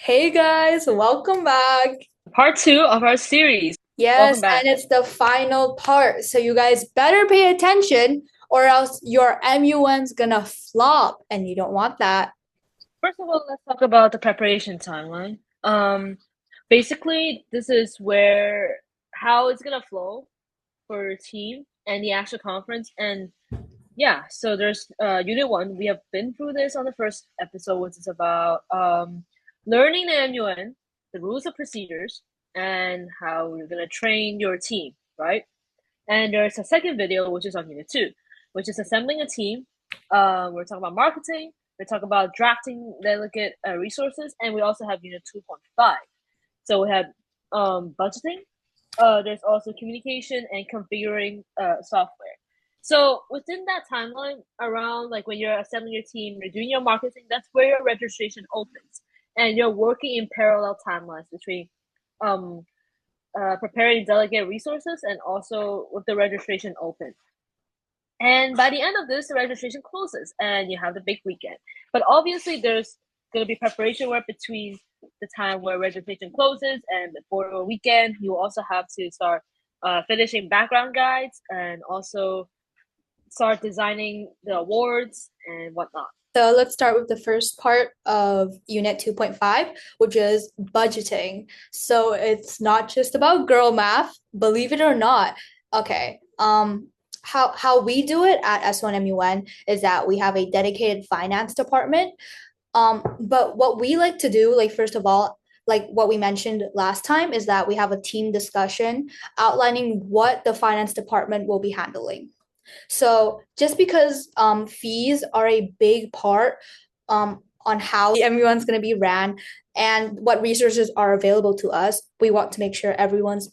Hey guys, welcome back. Part two of our series. Yes, Welcome back. and it's the final part. So you guys better pay attention or else your MUN's gonna flop and you don't want that. First of all, let's talk about the preparation timeline. Basically, this is where how it's gonna flow for your team and the actual conference. And yeah, so there's unit one. We have been through this on the first episode, which is about learning the MUN, the rules and procedures, and how you're gonna train your team, right? And there's a second video, which is on unit two, which is assembling a team. We're talking about marketing. We're talking about drafting delegate resources, and we also have unit 2.5. So we have budgeting. There's also communication and configuring software. So within that timeline, around like when you're assembling your team, you're doing your marketing, that's where your registration opens, and you're working in parallel timelines between um, preparing delegate resources and also with the registration open. And by the end of this, the registration closes and you have the big weekend. But obviously, there's going to be preparation work between the time where registration closes and before the weekend. You also have to start finishing background guides and also start designing the awards and whatnot. So let's start with the first part of Unit 2.5, which is budgeting. So it's not just about girl math, believe it or not. Okay. How we do it at S1MUN is that we have a dedicated finance department. But what we like to do, like first of all, like what we mentioned last time, is that we have a team discussion outlining what the finance department will be handling. So just because fees are a big part on how everyone's going to be ran and what resources are available to us, we want to make sure everyone's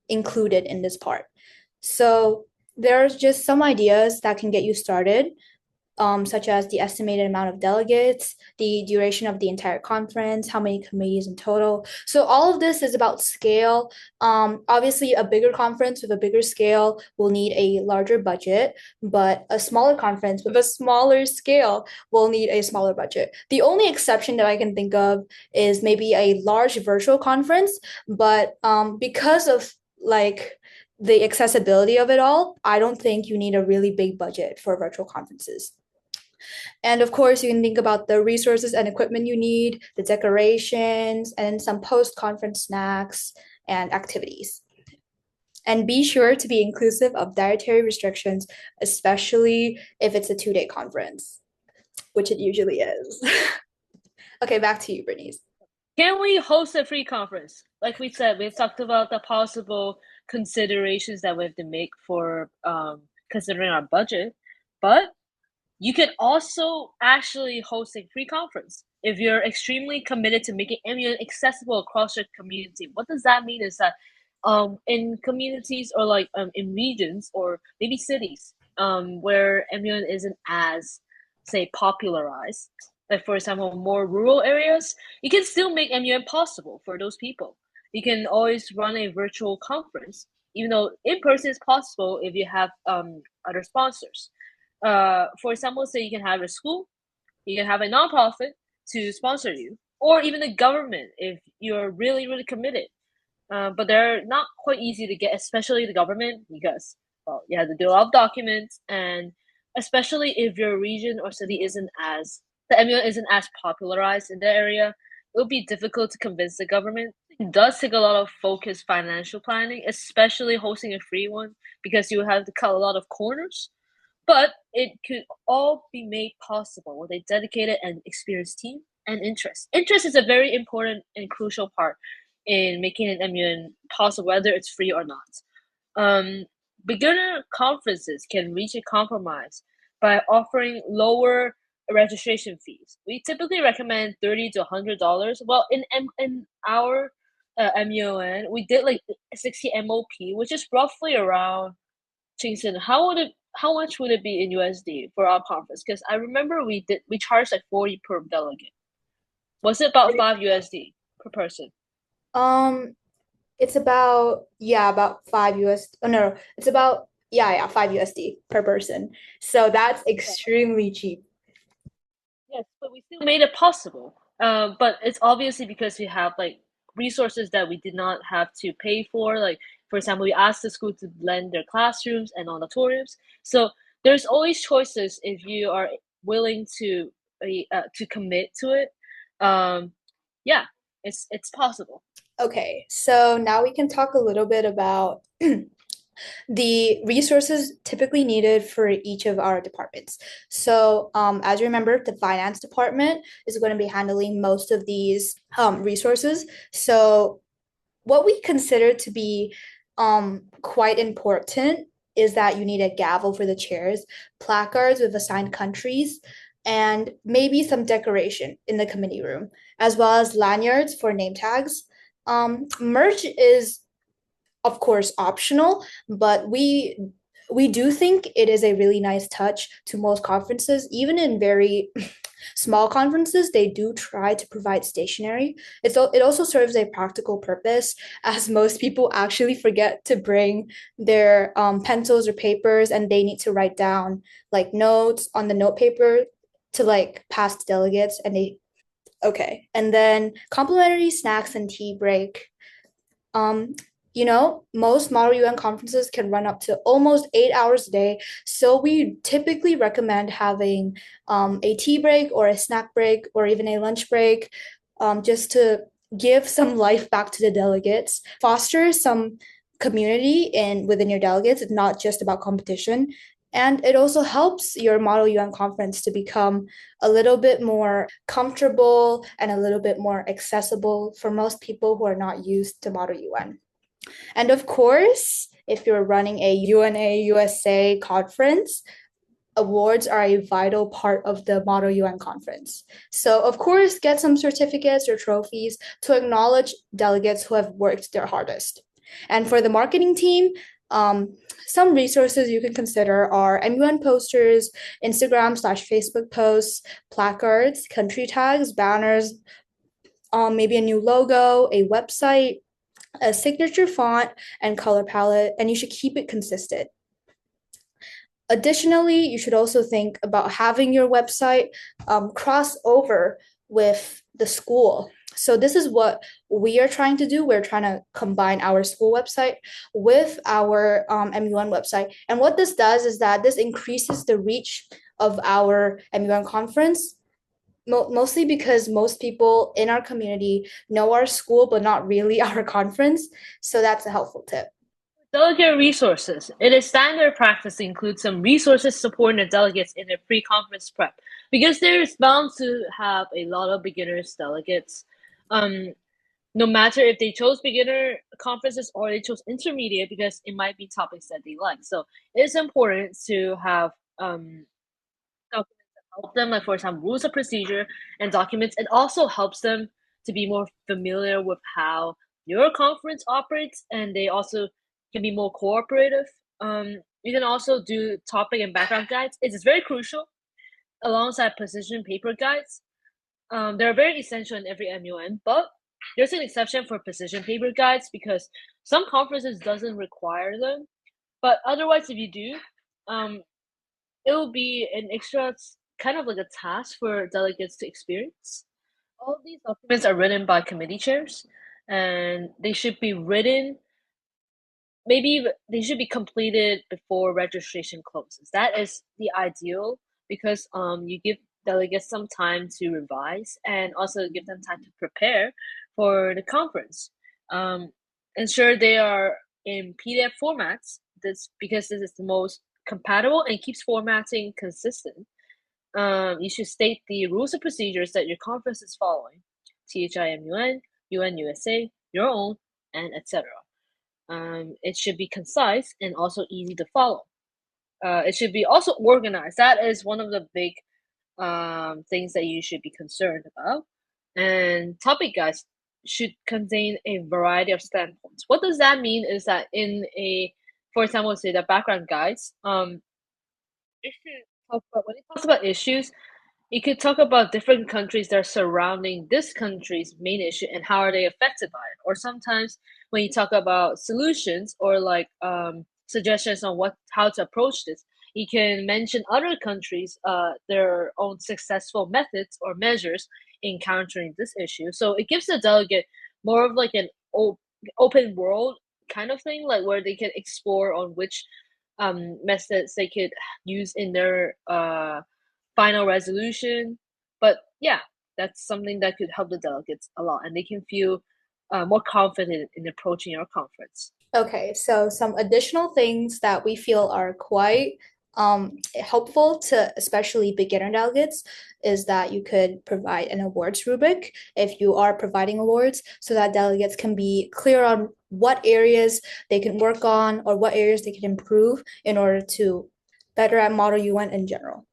included in this part. So there's just some ideas that can get you started, such as the estimated amount of delegates, the duration of the entire conference, how many committees in total. So all of this is about scale. Obviously, a bigger conference with a bigger scale will need a larger budget, but a smaller conference with a smaller scale will need a smaller budget. The only exception that I can think of is maybe a large virtual conference, but because of like the accessibility of it all, I don't think you need a really big budget for virtual conferences. And of course, you can think about the resources and equipment you need, the decorations, and some post-conference snacks and activities. And be sure to be inclusive of dietary restrictions, especially if it's a 2 day conference, which it usually is. Okay, back to you, Brittany. Can we host a free conference? Like we said, we've talked about the possible considerations that we have to make for considering our budget, but you can also actually host a free conference if you're extremely committed to making MUN accessible across your community. What does that mean is that in communities or like in regions or maybe cities where MUN isn't as say popularized, like for example more rural areas, you can still make MUN possible for those people. You can always run a virtual conference, even though in person is possible if you have other sponsors. For example, say you can have a school, you can have a nonprofit to sponsor you, or even the government if you're really, really committed. But they're not quite easy to get, especially the government, because well, you have to do a lot of documents, and especially if your region or city isn't as the MUN isn't as popularized in the area, it will be difficult to convince the government. It does take a lot of focused financial planning, especially hosting a free one, because you have to cut a lot of corners. But it could all be made possible with a dedicated and experienced team and interest. Interest is a very important and crucial part in making an MUN possible, whether it's free or not. Um, Beginner conferences can reach a compromise by offering lower registration fees. We typically recommend $30 to $100. Well, in our MUN, we did like 60 MOP, which is roughly around. Jason, how much would it be in USD for our conference? Because I remember we charged like 40 per delegate. Was it about 5 USD per person? Um, it's about yeah, about 5 US. Oh no, it's about yeah, 5 USD per person. So that's Yeah. extremely cheap. Yes, but we still made it possible. But it's obviously because we have like resources that we did not have to pay for. Like, for example, we asked the school to lend their classrooms and auditoriums. So there's always choices if you are willing to commit to it. Um, yeah, it's possible. Okay, so now we can talk a little bit about the resources typically needed for each of our departments. So, as you remember, the finance department is going to be handling most of these resources. So, what we consider to be quite important is that you need a gavel for the chairs, placards with assigned countries, and maybe some decoration in the committee room, as well as lanyards for name tags. Merch is of course optional, but we do think it is a really nice touch to most conferences, even in very small conferences they do try to provide stationery. It also serves a practical purpose, as most people actually forget to bring their pencils or papers, and they need to write down like notes on the note paper to like pass to delegates, and they okay. And then complimentary snacks and tea break. um, most Model UN conferences can run up to almost 8 hours a day. So we typically recommend having a tea break or a snack break or even a lunch break, just to give some life back to the delegates, foster some community in within your delegates. It's not just about competition. And it also helps your Model UN conference to become a little bit more comfortable and a little bit more accessible for most people who are not used to Model UN. And of course, if you're running a UNA USA conference, awards are a vital part of the Model UN conference. So, of course, get some certificates or trophies to acknowledge delegates who have worked their hardest. And for the marketing team, some resources you can consider are MUN posters, Instagram/Facebook posts, placards, country tags, banners, maybe a new logo, a website, a signature font, and color palette, and you should keep it consistent. Additionally, you should also think about having your website cross over with the school. So this is what we are trying to do. We're trying to combine our school website with our MUN website. And what this does is that this increases the reach of our MUN conference, mostly because most people in our community know our school, but not really our conference. So that's a helpful tip. Delegate resources. It is standard practice to include some resources supporting the delegates in their pre-conference prep because there is bound to have a lot of beginners delegates. Um, no matter if they chose beginner conferences or they chose intermediate, because it might be topics that they like. So it's important to have documents that help them, like for example, rules of procedure and documents. It also helps them to be more familiar with how your conference operates, and they also can be more cooperative. You can also do topic and background guides. It is very crucial alongside position paper guides. They're very essential in every MUN, but there's an exception for position paper guides because some conferences doesn't require them. But otherwise, if you do, um, it will be an extra kind of like a task for delegates to experience. All of these documents are written by committee chairs, and they should be written maybe they should be completed before registration closes. That is the ideal because you give delegates some time to revise and also give them time to prepare for the conference. Um, ensure they are in PDF formats. This because this is the most compatible and keeps formatting consistent. You should state the rules and procedures that your conference is following: THIMUN, UN USA, your own, and etc. It should be concise and also easy to follow. It should be also organized. That is one of the big things that you should be concerned about. And topic guides should contain a variety of standpoints. What does that mean is that for example, say the background guides, it should talk about when it talks about issues, you could talk about different countries that are surrounding this country's main issue and how are they affected by it. Or sometimes when you talk about solutions or like suggestions on how to approach this, you can mention other countries, their own successful methods or measures encountering this issue. So it gives the delegate more of like an open world kind of thing, like where they can explore on which methods they could use in their final resolution. But yeah, that's something that could help the delegates a lot, and they can feel more confident in approaching our conference. Okay, so some additional things that we feel are quite helpful to especially beginner delegates is that you could provide an awards rubric if you are providing awards so that delegates can be clear on what areas they can work on or what areas they can improve in order to better at Model UN in general.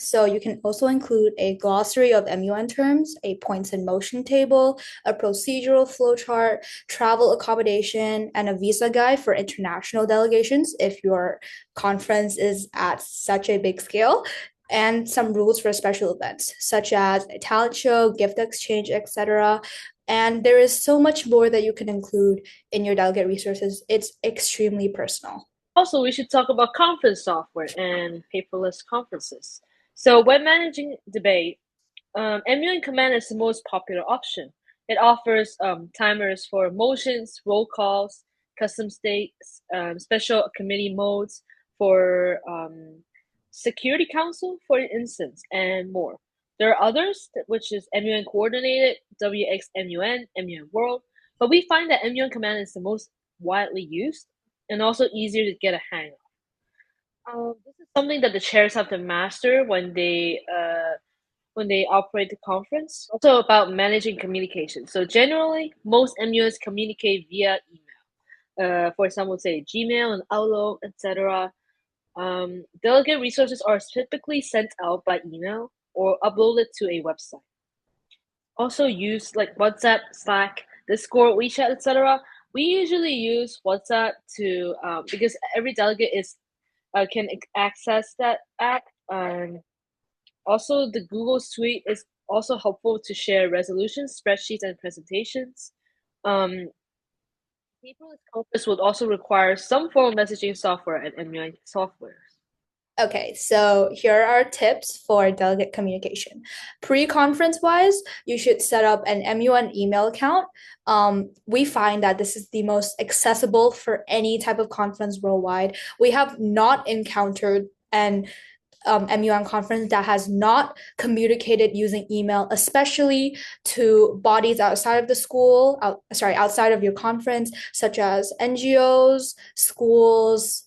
So you can also include a glossary of MUN terms, a points in motion table, a procedural flowchart, travel accommodation, and a visa guide for international delegations if your conference is at such a big scale, and some rules for special events such as a talent show, gift exchange, etc. And there is so much more that you can include in your delegate resources. It's extremely personal. Also, we should talk about conference software and paperless conferences. So, when managing debate, MUN Command is the most popular option. It offers timers for motions, roll calls, custom states, special committee modes for Security Council, for instance, and more. There are others, which is MUN Coordinated, WXMUN, MUN World, but we find that MUN Command is the most widely used and also easier to get a hang of. This is something that the chairs have to master when they operate the conference. Also about managing communication. So generally, most MUs communicate via email. For example, say Gmail and Outlook, etc. Delegate resources are typically sent out by email or uploaded to a website. Also use like WhatsApp, Slack, Discord, WeChat, etc. We usually use WhatsApp to because every delegate is can access that app. Also, the Google Suite is also helpful to share resolutions, spreadsheets, and presentations. Um, Paperless Compass would also require some form of messaging software and emulating software. Okay, so here are tips for delegate communication. Pre-conference wise, you should set up an MUN email account. We find that this is the most accessible for any type of conference worldwide. We have not encountered an MUN conference that has not communicated using email, especially to bodies outside of the school, outside of your conference, such as NGOs, schools,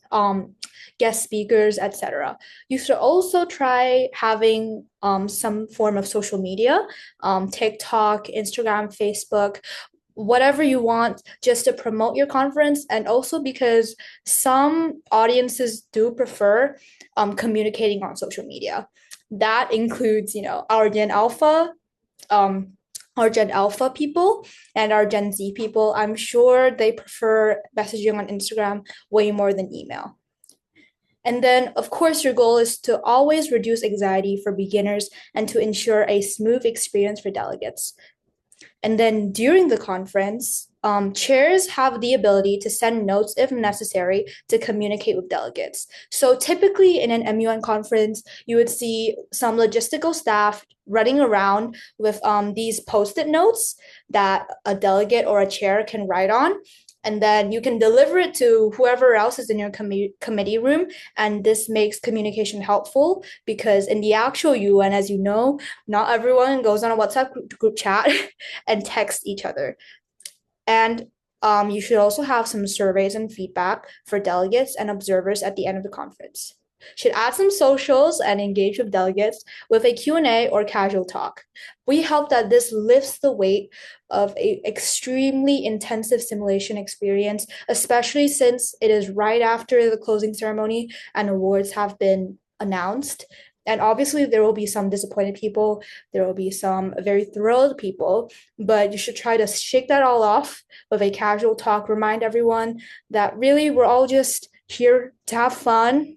guest speakers, etc. You should also try having some form of social media, TikTok, Instagram, Facebook, whatever you want just to promote your conference, and also because some audiences do prefer communicating on social media. That includes, our um, Gen Alpha people and our Gen Z people. I'm sure they prefer messaging on Instagram way more than email. And then, of course, your goal is to always reduce anxiety for beginners and to ensure a smooth experience for delegates. And then during the conference, chairs have the ability to send notes if necessary to communicate with delegates. So typically in an MUN conference, you would see some logistical staff running around with these post-it notes that a delegate or a chair can write on. And then you can deliver it to whoever else is in your committee room. And this makes communication helpful because in the actual UN, as you know, not everyone goes on a WhatsApp group chat and text each other. And you should also have some surveys and feedback for delegates and observers at the end of the conference. Should add some socials and engage with delegates with a Q&A or casual talk. We hope that this lifts the weight of a extremely intensive simulation experience, especially since it is right after the closing ceremony and awards have been announced. And obviously, there will be some disappointed people, there will be some very thrilled people, but you should try to shake that all off with a casual talk. Remind everyone that really we're all just here to have fun,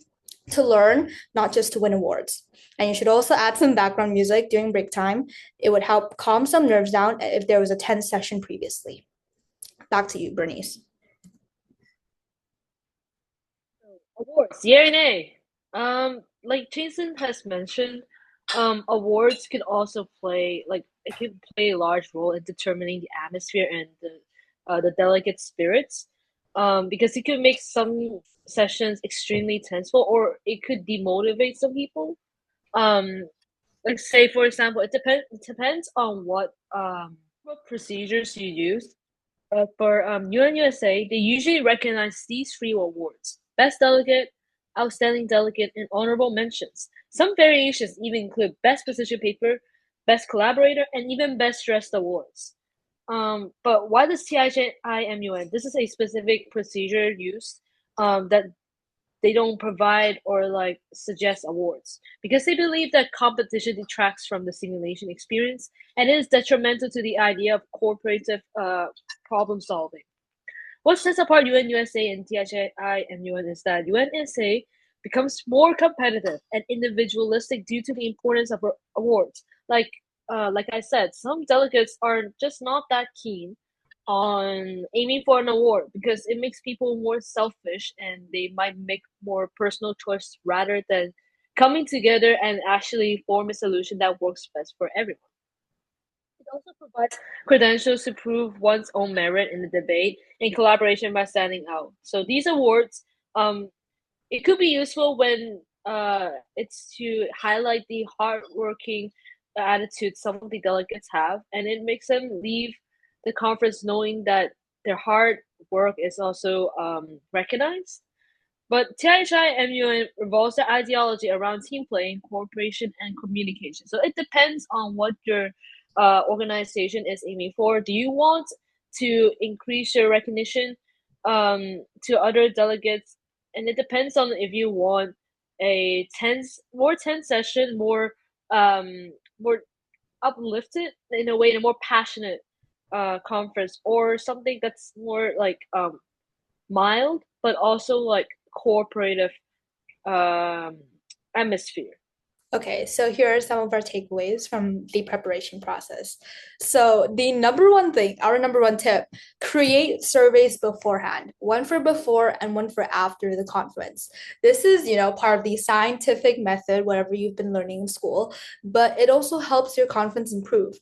to learn, not just to win awards. And you should also add some background music during break time. It would help calm some nerves down if there was a tense session previously. Back to you, Bernice. Awards, yay or nay? Like Jason has mentioned, awards could also play like it can play a large role in determining the atmosphere and the delegate spirits, because it could make some sessions extremely tenseful, or it could demotivate some people. Um, like say for example, it depends on what procedures you use. For UNUSA, they usually recognize these three awards: Best Delegate, Outstanding Delegate, and Honorable Mentions. Some variations even include Best Position Paper, Best Collaborator, and even Best Dressed Awards. But why does TIJIMUN? This is a specific procedure used that they don't provide or like suggest awards because they believe that competition detracts from the simulation experience and is detrimental to the idea of cooperative problem solving. What sets apart UNUSA and THI and UN is that UNSA becomes more competitive and individualistic due to the importance of awards. Like I said, some delegates are just not that keen on aiming for an award because it makes people more selfish and they might make more personal choice rather than coming together and actually form a solution that works best for everyone. It also provides credentials to prove one's own merit in the debate and collaboration by standing out. So these awards, it could be useful when it's to highlight the hardworking attitude some of the delegates have, and it makes them leave the conference knowing that their hard work is also recognized. But TIHI revolves the ideology around team playing, cooperation, and communication. So it depends on what your organization is aiming for. Do you want to increase your recognition to other delegates? And it depends on if you want a more tense session, more uplifted in a way, in a more passionate conference, or something that's more like mild, but also like cooperative um, atmosphere. Okay, so here are some of our takeaways from the preparation process. So, the number one thing, our number one tip, create surveys beforehand, one for before and one for after the conference. This is, part of the scientific method, whatever you've been learning in school, but it also helps your conference improve.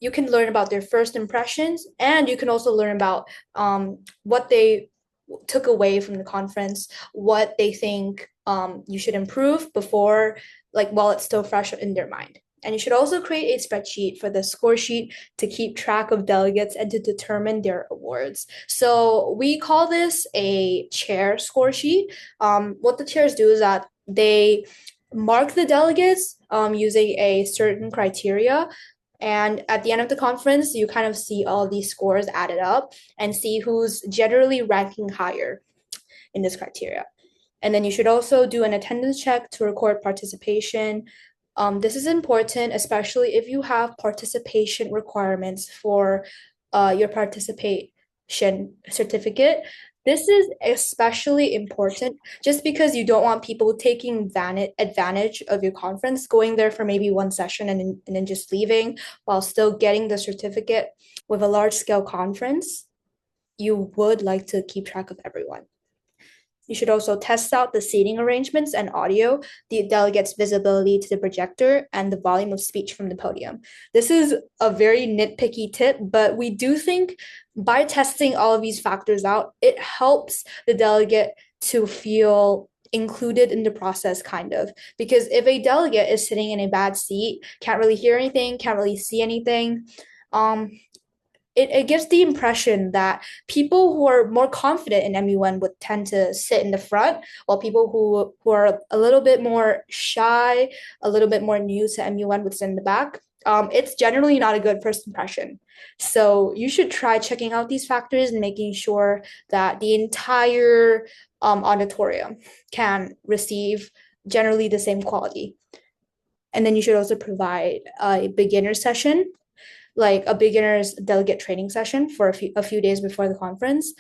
You can learn about their first impressions, and you can also learn about what they took away from the conference, what they think you should improve before, like while it's still fresh in their mind. And you should also create a spreadsheet for the score sheet to keep track of delegates and to determine their awards. So we call this a chair score sheet. What the chairs do is that they mark the delegates using a certain criteria, and at the end of the conference, you kind of see all these scores added up and see who's generally ranking higher in this criteria. And then you should also do an attendance check to record participation. This is important, especially if you have participation requirements for your participation certificate. This is especially important just because you don't want people taking advantage of your conference, going there for maybe one session and then just leaving while still getting the certificate. With a large scale conference, you would like to keep track of everyone. You should also test out the seating arrangements and audio, the delegates' visibility to the projector, and the volume of speech from the podium. This is a very nitpicky tip, but we do think by testing all of these factors out, it helps the delegate to feel included in the process, kind of. Because if a delegate is sitting in a bad seat, can't really hear anything, can't really see anything, um, it gives the impression that people who are more confident in MUN would tend to sit in the front, while people who are a little bit more shy, a little bit more new to MUN would sit in the back. It's generally not a good first impression. So you should try checking out these factors and making sure that the entire auditorium can receive generally the same quality. And then you should also provide a beginner session, like a beginner's delegate training session for a few days before the conference.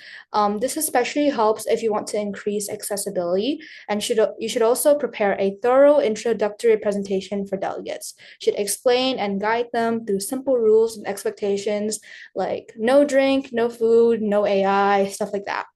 This especially helps if you want to increase accessibility, and you should also prepare a thorough introductory presentation for delegates. Should explain and guide them through simple rules and expectations like no drink, no food, no AI, stuff like that.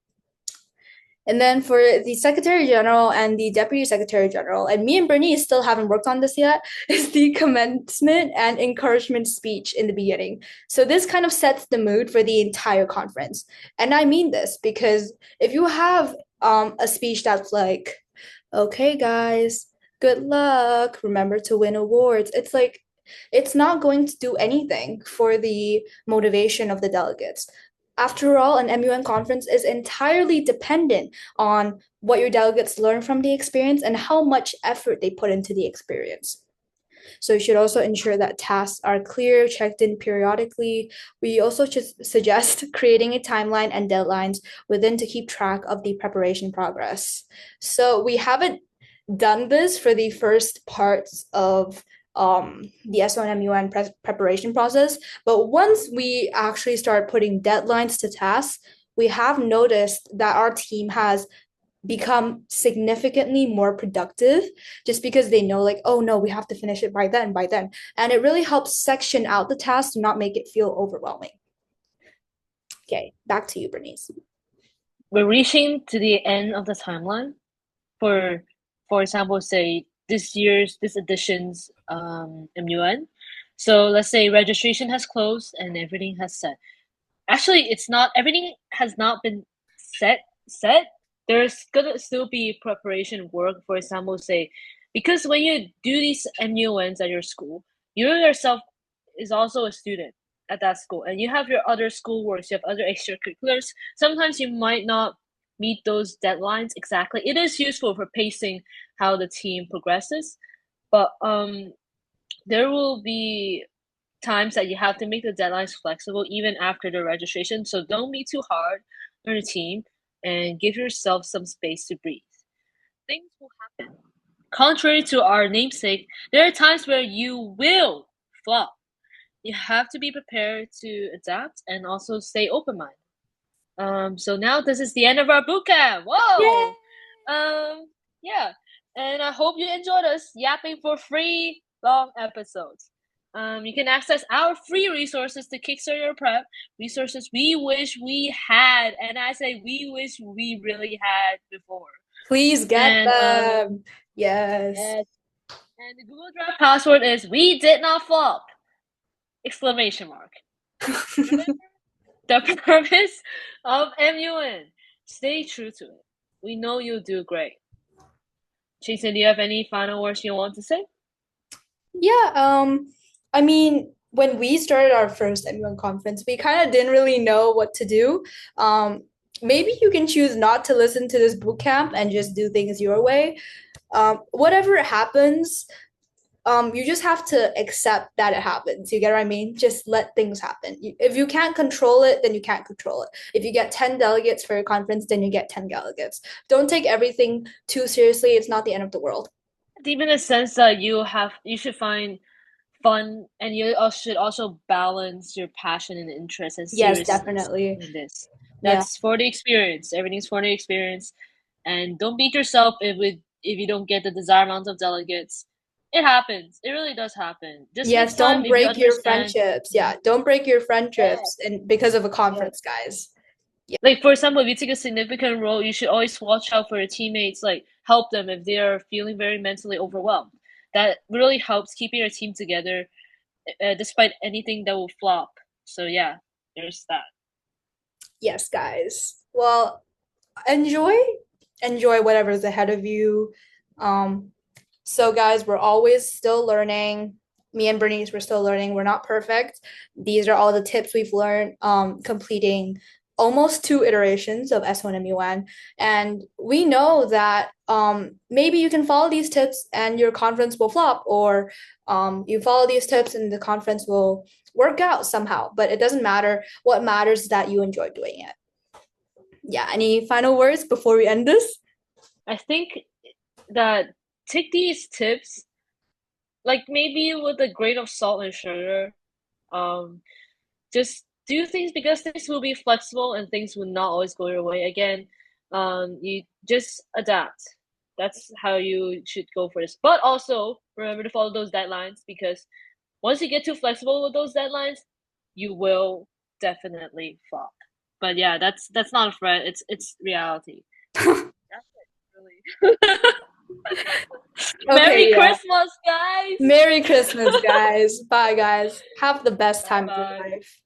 And then for the Secretary General and the Deputy Secretary General, and me and Bernice still haven't worked on this yet, is the commencement and encouragement speech in the beginning. So this kind of sets the mood for the entire conference. And I mean this because if you have a speech that's like, okay, guys, good luck, remember to win awards, it's like, it's not going to do anything for the motivation of the delegates. After all, an MUN conference is entirely dependent on what your delegates learn from the experience and how much effort they put into the experience. So you should also ensure that tasks are clear, checked in periodically. We also just suggest creating a timeline and deadlines within to keep track of the preparation progress. So we haven't done this for the first parts of the S1MUN preparation process, but once we actually start putting deadlines to tasks, we have noticed that our team has become significantly more productive just because they know like, oh no, we have to finish it by then, and it really helps section out the task to not make it feel overwhelming. Okay, back to you, Bernice. We're reaching to the end of the timeline for for example, say this edition's MUN. So let's say registration has closed and everything has set. Actually, it's not everything has not been set. There's gonna still be preparation work. For example, say because when you do these MUNs at your school, you yourself is also a student at that school, and you have your other school works, you have other extracurriculars. Sometimes you might not meet those deadlines exactly. It is useful for pacing how the team progresses, but there will be times that you have to make the deadlines flexible even after the registration. So don't be too hard on your team and give yourself some space to breathe. Things will happen. Contrary to our namesake, there are times where you will flop. You have to be prepared to adapt and also stay open minded. So now this is the end of our boot camp. Yay! Whoa! Yeah, and I hope you enjoyed us yapping for free long episodes. You can access our free resources to kickstart your prep, resources we wish we had, and I say we wish we really had before. Please get And them. Yes. yes, and the Google Drive password is we did not flop! Exclamation mark. Remember the purpose of MUN. Stay true to it. We know you'll do great. Jason, do you have any final words you want to say? Yeah, I mean, when we started our first MUN conference, we kind of didn't really know what to do. Maybe you can choose not to listen to this boot camp and just do things your way. Whatever happens, you just have to accept that it happens. You get what I mean? Just let things happen. If you can't control it, then you can't control it. If you get 10 delegates for your conference, then you get 10 delegates. Don't take everything too seriously. It's not the end of the world. Deep in the sense that you should find fun and you should also balance your passion and interest and Yes, seriousness definitely. in this. Yeah. That's for the experience. Everything's for the experience. And don't beat yourself if you don't get the desired amount of delegates. It happens. It really does happen. Just Yes, next time, don't if you break your understand, friendships. Yeah, don't break your yeah, friendships and because of a yeah. conference, guys. Yeah. Like for example, if you take a significant role, you should always watch out for your teammates. Like help them if they are feeling very mentally overwhelmed. That really helps keeping your team together, despite anything that will flop. So yeah, there's that. Yes, guys. Well, enjoy enjoy whatever's ahead of you. Um So, guys, we're always still learning. Me and Bernice, we're still learning. We're not perfect. These are all the tips we've learned completing almost two iterations of S1MUN. And we know that maybe you can follow these tips and your conference will flop, or you follow these tips and the conference will work out somehow. But it doesn't matter. What matters is that you enjoy doing it. Yeah. Any final words before we end this? I think that take these tips like maybe with a grain of salt and sugar. Um, just do things because things will be flexible and things will not always go your way. Again, you just adapt. That's how you should go for this. But also remember to follow those deadlines because once you get too flexible with those deadlines, you will definitely flop. But yeah, that's not a threat. It's reality. That's it, really. Merry Okay, yeah. Christmas, guys. Merry Christmas, guys. Bye, guys. Have the best Bye time of your bye. life.